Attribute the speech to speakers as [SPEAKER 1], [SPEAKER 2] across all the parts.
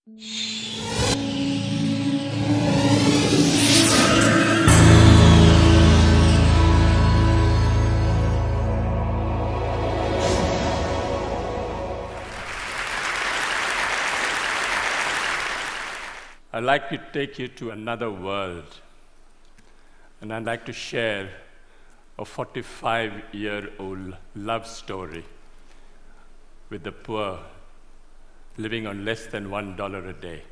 [SPEAKER 1] I'd like to take you to another world, and I'd like to share a 45-year-old love story with the poor living on less than $1 a day.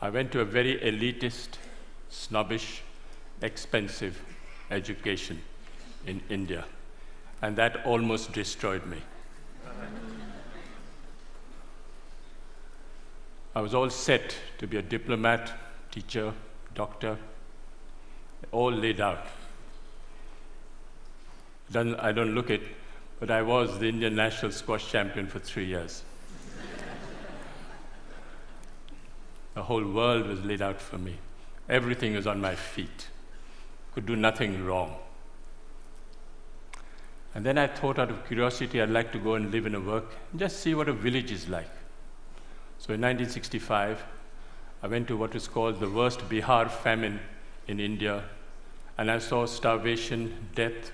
[SPEAKER 1] I went to a very elitist, snobbish, expensive education in India, and that almost destroyed me. I was all set to be a diplomat, teacher, doctor, all laid out. I don't look it, but I was the Indian national squash champion for 3 years. The whole world was laid out for me. Everything was on my feet. Could do nothing wrong. And then I thought, out of curiosity, I'd like to go and live and work, and just see what a village is like. So in 1965, I went to what was called the worst Bihar famine in India, and I saw starvation, death,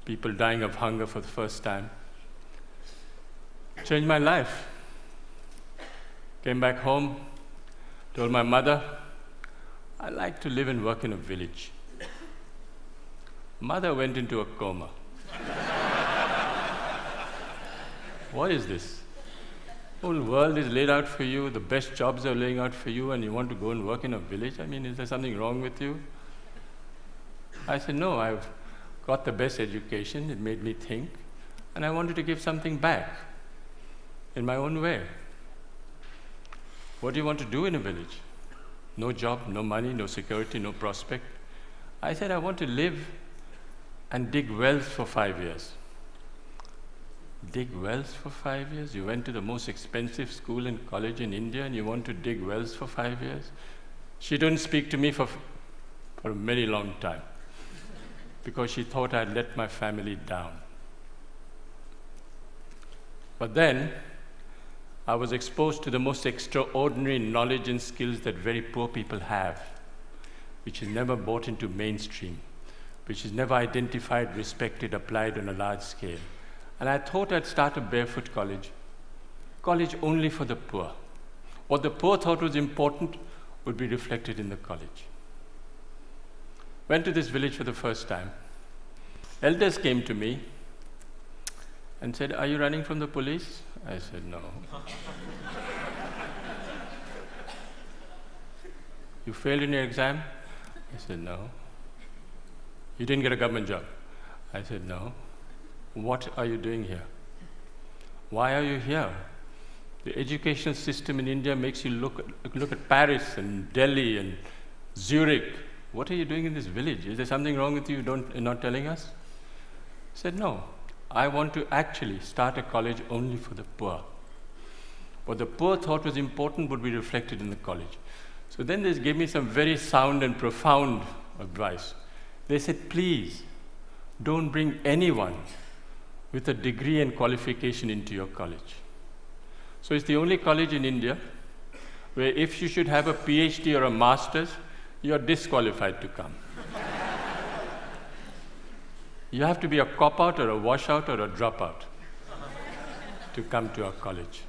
[SPEAKER 1] people dying of hunger for the first time. Changed my life. Came back home, told my mother, I'd like to live and work in a village. Mother went into a coma. What is this? The whole world is laid out for you, the best jobs are laying out for you, and you want to go and work in a village? I mean, is there something wrong with you? I said, no, I've got the best education, it made me think, and I wanted to give something back in my own way. What do you want to do in a village? No job, no money, no security, no prospect. I said, I want to live and dig wells for 5 years. Dig wells for 5 years? You went to the most expensive school and college in India and you want to dig wells for 5 years? She didn't speak to me for a very long time because she thought I'd let my family down. But then I was exposed to the most extraordinary knowledge and skills that very poor people have, which is never brought into mainstream, which is never identified, respected, applied on a large scale. And I thought I'd start a barefoot college only for the poor. What the poor thought was important would be reflected in the college. Went to this village for the first time. Elders came to me and said, are you running from the police? I said, no. You failed in your exam? I said, no. You didn't get a government job? I said, no. What are you doing here? Why are you here? The educational system in India makes you look at Paris and Delhi and Zurich. What are you doing in this village? Is there something wrong with you you're not telling us? I said, no. I want to actually start a college only for the poor. What the poor thought was important would be reflected in the college. So then they gave me some very sound and profound advice. They said, please, don't bring anyone with a degree and qualification into your college. So it's the only college in India where if you should have a PhD or a master's, you're disqualified to come. You have to be a cop-out or a washout or a dropout to come to our college.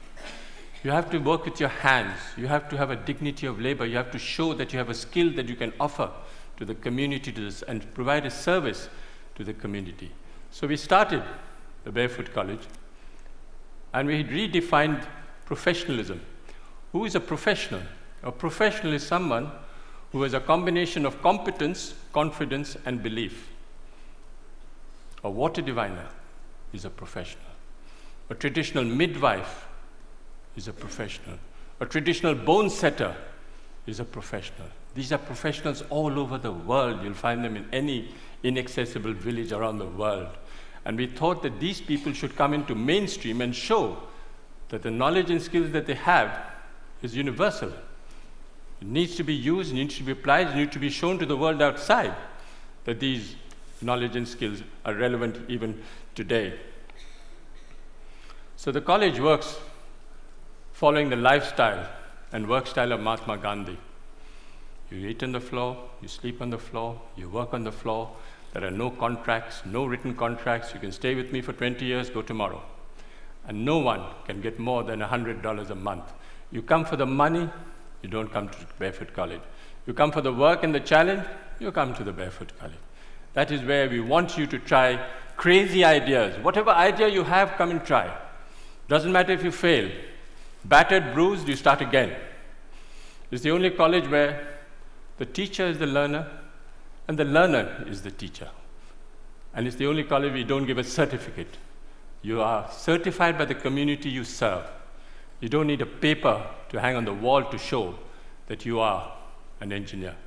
[SPEAKER 1] You have to work with your hands. You have to have a dignity of labor. You have to show that you have a skill that you can offer to the community and provide a service to the community. So we started the Barefoot College, and we redefined professionalism. Who is a professional? A professional is someone who has a combination of competence, confidence, and belief. A water diviner is a professional. A traditional midwife is a professional. A traditional bone setter is a professional. These are professionals all over the world. You'll find them in any inaccessible village around the world. And we thought that these people should come into mainstream and show that the knowledge and skills that they have is universal. It needs to be used, it needs to be applied, it needs to be shown to the world outside that these knowledge and skills are relevant even today. So the college works following the lifestyle and work style of Mahatma Gandhi. You eat on the floor, you sleep on the floor, you work on the floor. There are no contracts, no written contracts. You can stay with me for 20 years, go tomorrow. And no one can get more than $100 a month. You come for the money, you don't come to Barefoot College. You come for the work and the challenge, you come to the Barefoot College. That is where we want you to try crazy ideas. Whatever idea you have, come and try. Doesn't matter if you fail. Battered, bruised, you start again. It's the only college where the teacher is the learner and the learner is the teacher. And it's the only college we don't give a certificate. You are certified by the community you serve. You don't need a paper to hang on the wall to show that you are an engineer.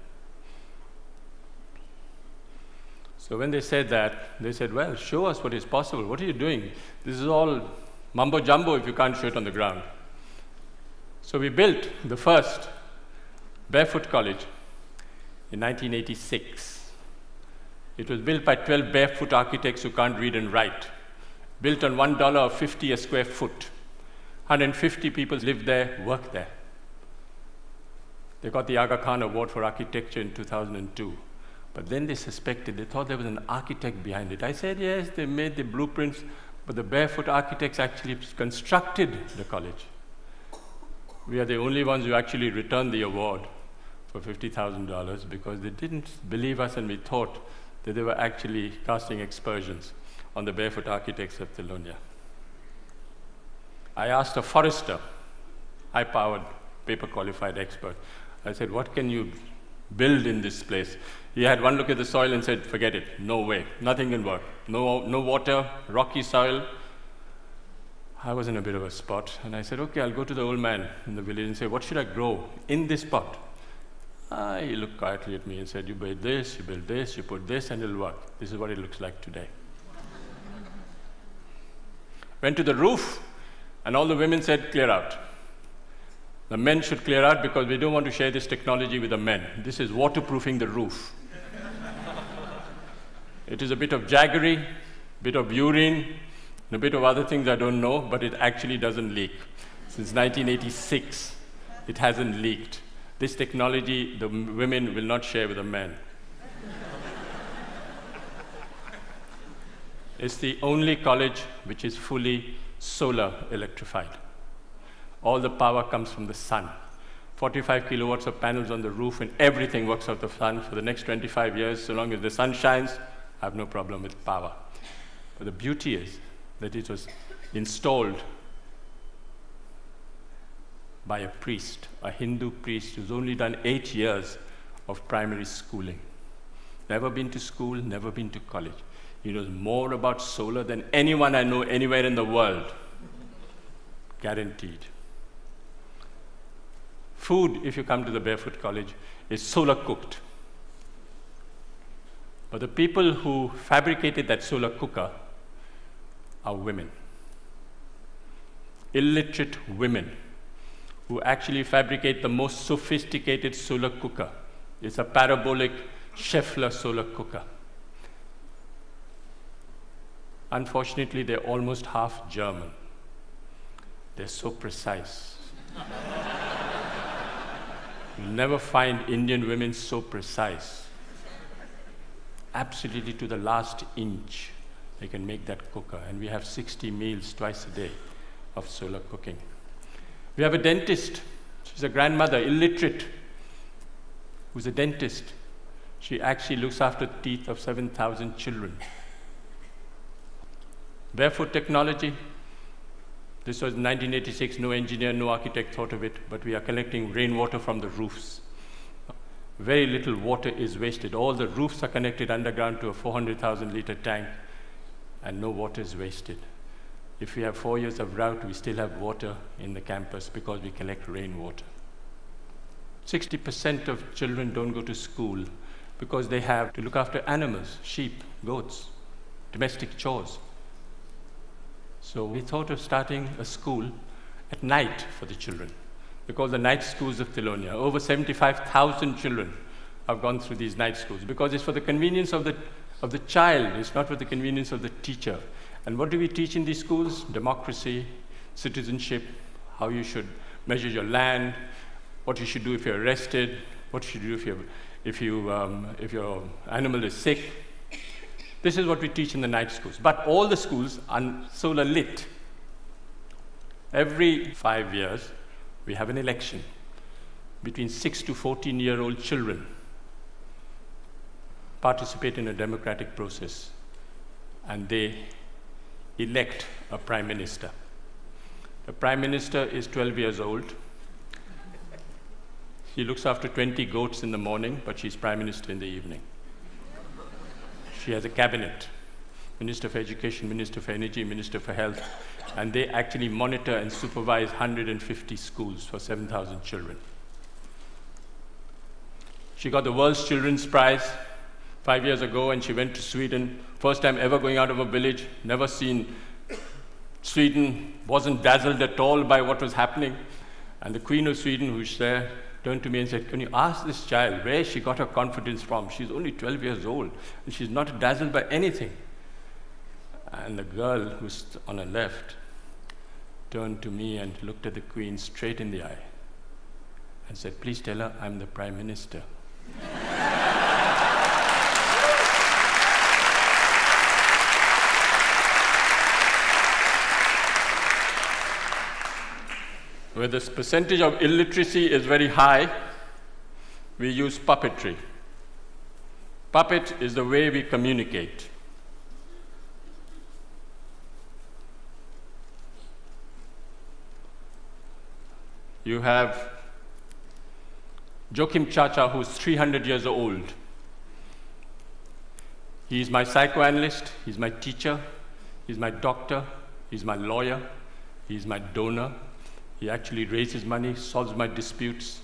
[SPEAKER 1] So when they said that, they said, well, show us what is possible. What are you doing? This is all mumbo jumbo if you can't show it on the ground. So we built the first Barefoot College in 1986. It was built by 12 barefoot architects who can't read and write. Built on $1.50 a square foot. 150 people lived there, worked there. They got the Aga Khan Award for Architecture in 2002. But then they suspected, they thought there was an architect behind it. I said, yes, they made the blueprints, but the barefoot architects actually constructed the college. We are the only ones who actually returned the award for $50,000 because they didn't believe us and we thought that they were actually casting aspersions on the barefoot architects of Thilonia. I asked a forester, high-powered, paper-qualified expert. I said, what can you build in this place? He had one look at the soil and said, forget it, no way, nothing can work. No water, rocky soil. I was in a bit of a spot, and I said, okay, I'll go to the old man in the village and say, what should I grow in this pot? He looked quietly at me and said, you build this, you put this, and it'll work. This is what it looks like today. Went to the roof, and all the women said, clear out. The men should clear out because we don't want to share this technology with the men. This is waterproofing the roof. It is a bit of jaggery, bit of urine, and a bit of other things I don't know, but it actually doesn't leak. Since 1986, it hasn't leaked. This technology, the women will not share with the men. It's the only college which is fully solar electrified. All the power comes from the sun. 45 kilowatts of panels on the roof, and everything works out of the sun for the next 25 years. So long as the sun shines, I have no problem with power. But the beauty is that it was installed by a priest, a Hindu priest who's only done 8 years of primary schooling. Never been to school, never been to college. He knows more about solar than anyone I know anywhere in the world. Guaranteed. Food, if you come to the Barefoot College, is solar cooked. But the people who fabricated that solar cooker are women. Illiterate women who actually fabricate the most sophisticated solar cooker. It's a parabolic Scheffler solar cooker. Unfortunately, they're almost half German. They're so precise. You'll never find Indian women so precise. Absolutely to the last inch, they can make that cooker. And we have 60 meals twice a day of solar cooking. We have a dentist. She's a grandmother, illiterate, who's a dentist. She actually looks after the teeth of 7,000 children. Barefoot technology. This was 1986, no engineer, no architect thought of it, but we are collecting rainwater from the roofs. Very little water is wasted. All the roofs are connected underground to a 400,000 liter tank, and no water is wasted. If we have 4 years of drought, we still have water in the campus because we collect rainwater. 60% of children don't go to school because they have to look after animals, sheep, goats, domestic chores. So we thought of starting a school at night for the children. They're called the night schools of Thilonia. Over 75,000 children have gone through these night schools because it's for the convenience of the child. It's not for the convenience of the teacher. And what do we teach in these schools? Democracy, citizenship, how you should measure your land, what you should do if you're arrested, what you should do if your animal is sick. This is what we teach in the night schools. But all the schools are solar lit. Every 5 years, we have an election between 6 to 14-year-old children participate in a democratic process, and they elect a prime minister. The prime minister is 12 years old. She looks after 20 goats in the morning, but she's prime minister in the evening. She has a cabinet, Minister for Education, Minister for Energy, Minister for Health, and they actually monitor and supervise 150 schools for 7,000 children. She got the World's Children's Prize 5 years ago, and she went to Sweden. First time ever going out of a village, never seen Sweden, wasn't dazzled at all by what was happening. And the Queen of Sweden, who's there, turned to me and said, "Can you ask this child where she got her confidence from? She's only 12 years old, and she's not dazzled by anything." And the girl who's on her left turned to me and looked at the Queen straight in the eye and said, "Please tell her I'm the Prime Minister." Where this percentage of illiteracy is very high, we use puppetry. Puppet is the way we communicate. You have Joachim Chacha, who's 300 years old. He's my psychoanalyst, he's my teacher, he's my doctor, he's my lawyer, he's my donor. He actually raises money, solves my disputes.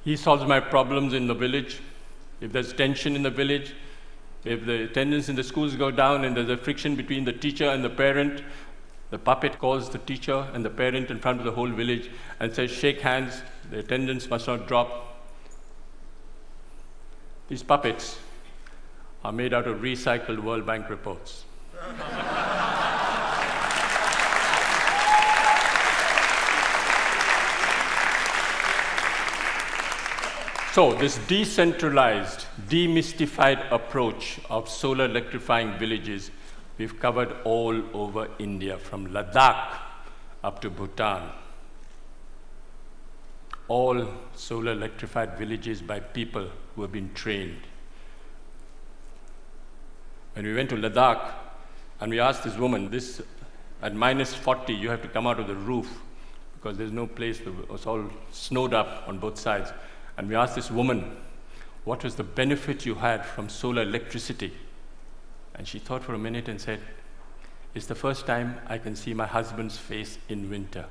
[SPEAKER 1] He solves my problems in the village. If there's tension in the village, if the attendance in the schools go down and there's a friction between the teacher and the parent, the puppet calls the teacher and the parent in front of the whole village and says, "Shake hands, the attendance must not drop." These puppets are made out of recycled World Bank reports. So this decentralized, demystified approach of solar electrifying villages, we've covered all over India, from Ladakh up to Bhutan. All solar electrified villages by people who have been trained. When we went to Ladakh and we asked this woman, at -40, you have to come out of the roof because there's no place, it's all snowed up on both sides. And we asked this woman, what was the benefit you had from solar electricity? And she thought for a minute and said, "It's the first time I can see my husband's face in winter."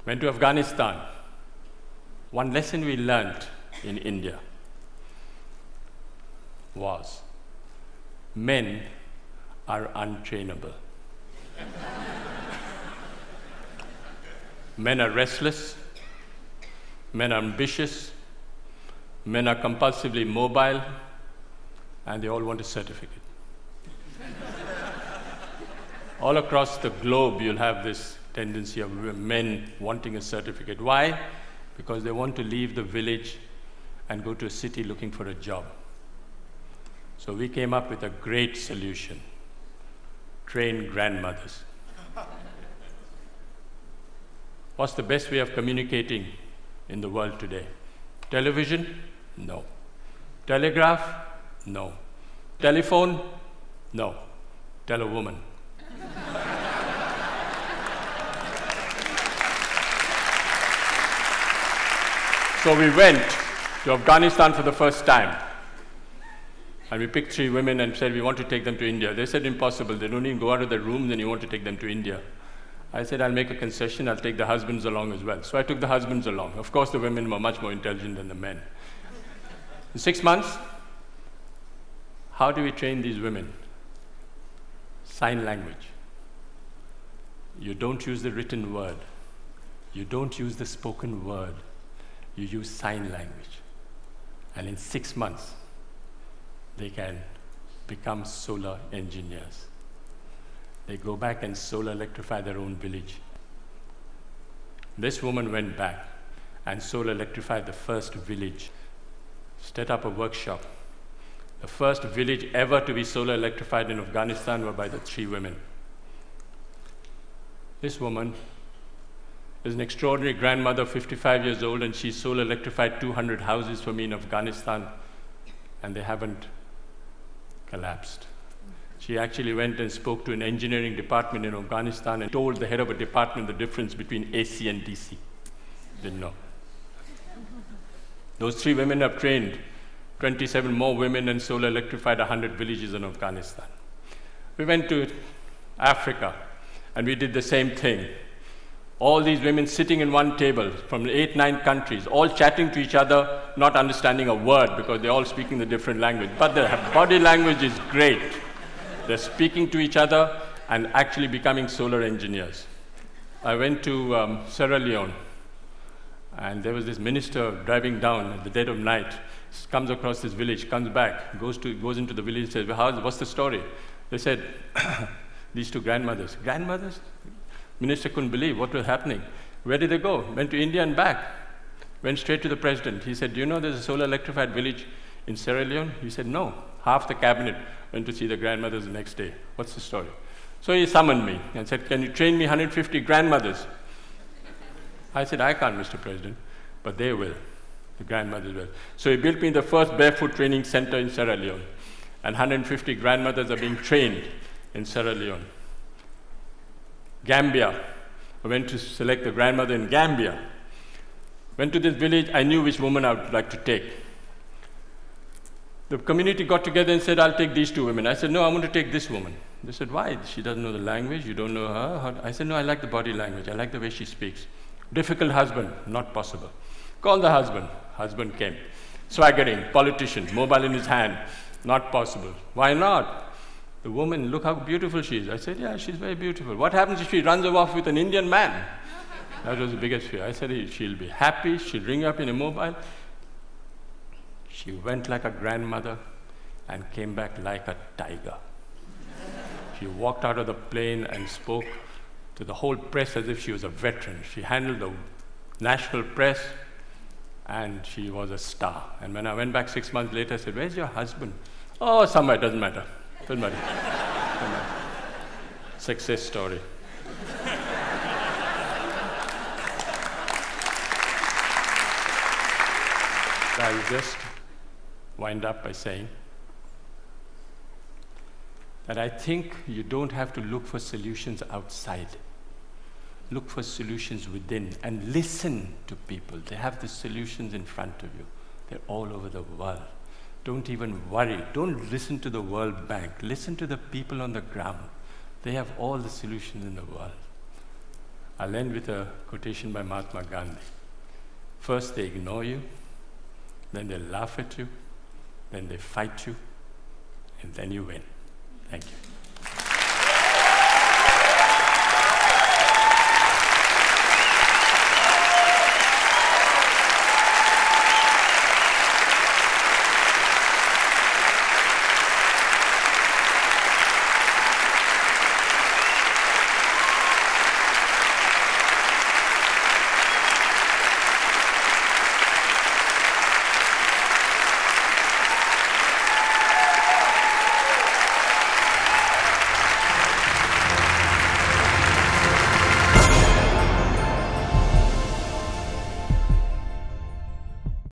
[SPEAKER 1] Went to Afghanistan. One lesson we learned in India was men are untrainable. Men are restless, men are ambitious, men are compulsively mobile, and they all want a certificate. All across the globe, you'll have this tendency of men wanting a certificate. Why? Because they want to leave the village and go to a city looking for a job. So we came up with a great solution: train grandmothers. What's the best way of communicating in the world today? Television? No. Telegraph? No. Telephone? No. Tell a woman. So we went to Afghanistan for the first time. And we picked 3 women and said, we want to take them to India. They said, impossible. They don't even go out of their rooms and you want to take them to India. I said, I'll make a concession. I'll take the husbands along as well. So I took the husbands along. Of course, the women were much more intelligent than the men. In 6 months, how do we train these women? Sign language. You don't use the written word. You don't use the spoken word. You use sign language. And in 6 months, they can become solar engineers. They go back and solar electrify their own village. This woman went back and solar electrified the first village, set up a workshop. The first village ever to be solar electrified in Afghanistan were by the 3 women. This woman is an extraordinary grandmother, 55 years old, and she solar electrified 200 houses for me in Afghanistan, and they haven't collapsed. She actually went and spoke to an engineering department in Afghanistan and told the head of a department the difference between AC and DC. Didn't know. Those 3 women have trained 27 more women and solar electrified 100 villages in Afghanistan. We went to Africa and we did the same thing. All these women sitting in one table from 8, 9 countries, all chatting to each other, not understanding a word because they're all speaking the different language. But their body language is great. They're speaking to each other and actually becoming solar engineers. I went to Sierra Leone, and there was this minister driving down at the dead of night, comes across this village, comes back, goes into the village and says, well, what's the story? They said, these 2 grandmothers. Grandmothers? Minister couldn't believe what was happening. Where did they go? Went to India and back. Went straight to the president. He said, do you know there's a solar electrified village in Sierra Leone? He said, no. Half the cabinet went to see the grandmothers the next day. What's the story? So he summoned me and said, can you train me 150 grandmothers? I said, I can't, Mr. President, but they will. The grandmothers will. So he built me the first barefoot training center in Sierra Leone, and 150 grandmothers are being trained in Sierra Leone. Gambia. I went to select the grandmother in Gambia. Went to this village, I knew which woman I would like to take. The community got together and said, I'll take these 2 women. I said, no, I want to take this woman. They said, why? She doesn't know the language, you don't know her. I said, no, I like the body language, I like the way she speaks. Difficult husband, not possible. Call the husband. Husband came. Swaggering, politician, mobile in his hand, not possible. Why not? The woman, look how beautiful she is. I said, yeah, she's very beautiful. What happens if she runs off with an Indian man? That was the biggest fear. I said, she'll be happy, she'll ring up in a mobile. She went like a grandmother and came back like a tiger. She walked out of the plane and spoke to the whole press as if she was a veteran. She handled the national press, and she was a star. And when I went back 6 months later, I said, where's your husband? Oh, somewhere, doesn't matter. Doesn't matter. Doesn't matter. Success story. I'll just wind up by saying that I think you don't have to look for solutions outside. Look for solutions within and listen to people. They have the solutions in front of you. They're all over the world. Don't even worry. Don't listen to the World Bank. Listen to the people on the ground. They have all the solutions in the world. I'll end with a quotation by Mahatma Gandhi. First they ignore you, then they laugh at you, then they fight you, and then you win. Thank you.